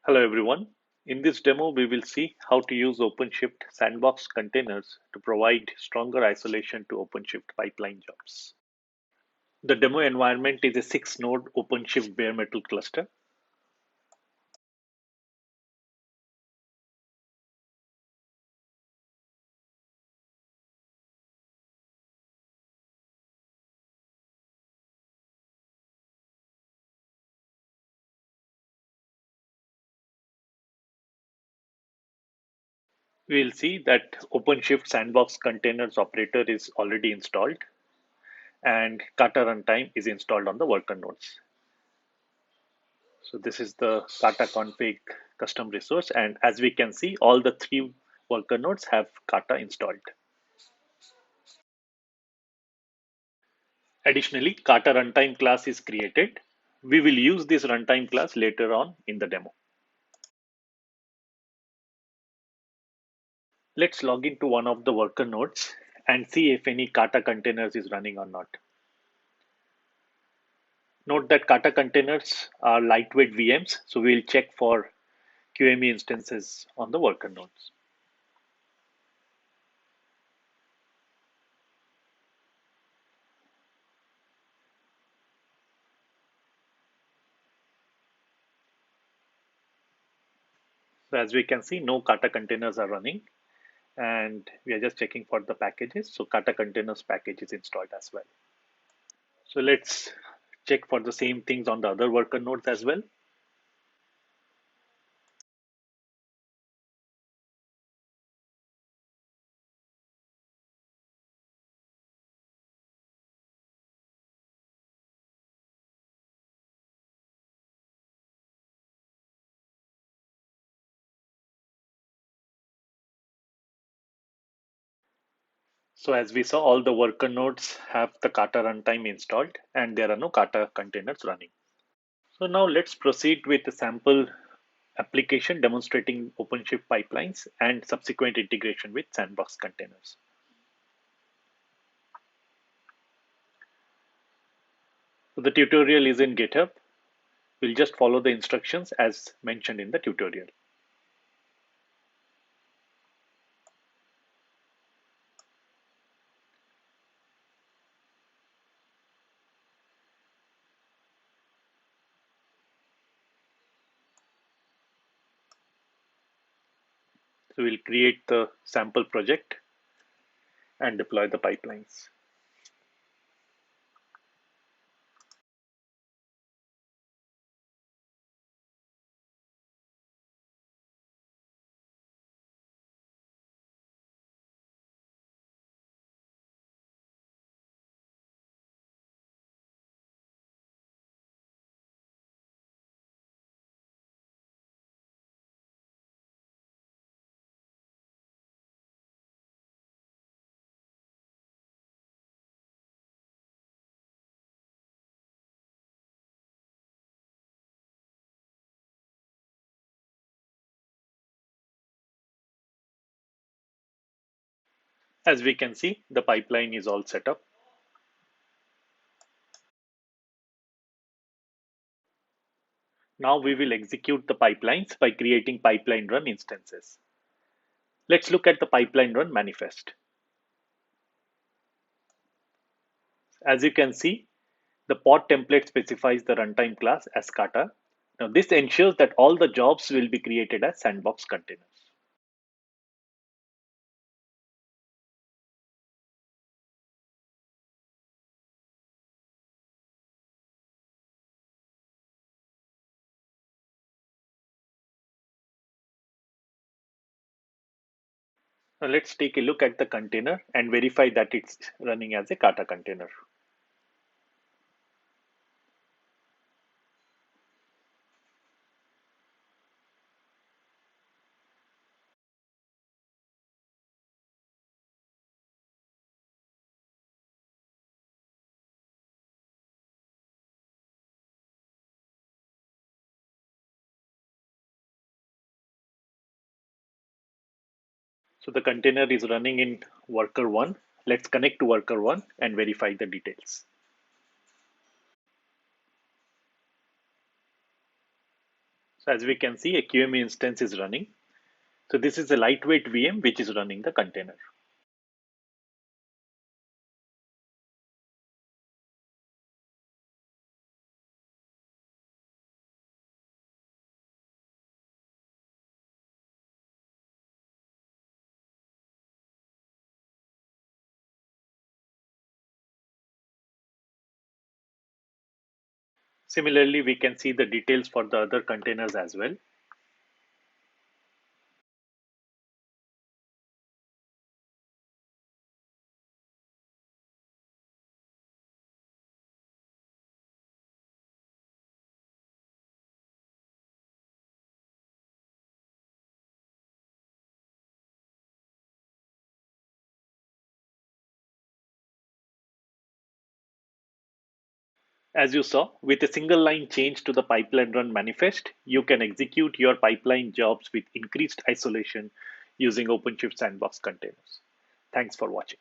Hello everyone. In this demo, we will see how to use OpenShift sandbox containers to provide stronger isolation to OpenShift pipeline jobs. The demo environment is a 6-node OpenShift bare metal cluster. We will see that OpenShift sandbox containers operator is already installed and Kata runtime is installed on the worker nodes. So this is the Kata config custom resource, and as we can see, all the three worker nodes have Kata installed. Additionally, Kata runtime class is created. We will use this runtime class later on in the demo. Let's log into one of the worker nodes and see if any Kata containers is running or not. Note that Kata containers are lightweight VMs, so we'll check for QEMU instances on the worker nodes. So as we can see, no Kata containers are running, and we are just checking for the packages. So Kata containers package is installed as well. So let's check for the same things on the other worker nodes as well. So as we saw, all the worker nodes have the Kata runtime installed and there are no Kata containers running. So now let's proceed with the sample application demonstrating OpenShift pipelines and subsequent integration with sandbox containers. So the tutorial is in GitHub. We'll just follow the instructions as mentioned in the tutorial. So we'll create the sample project and deploy the pipelines. As we can see, the pipeline is all set up. Now we will execute the pipelines by creating pipeline run instances. Let's look at the pipeline run manifest. As you can see, the pod template specifies the runtime class as Kata. Now this ensures that all the jobs will be created as sandbox containers. Now let's take a look at the container and verify that it's running as a Kata container. So the container is running in worker 1. Let's connect to worker 1 and verify the details. So as we can see, a QEMU instance is running. So this is a lightweight VM which is running the container. Similarly, we can see the details for the other containers as well. As you saw, with a single line change to the pipeline run manifest, you can execute your pipeline jobs with increased isolation using OpenShift Sandbox containers. Thanks for watching.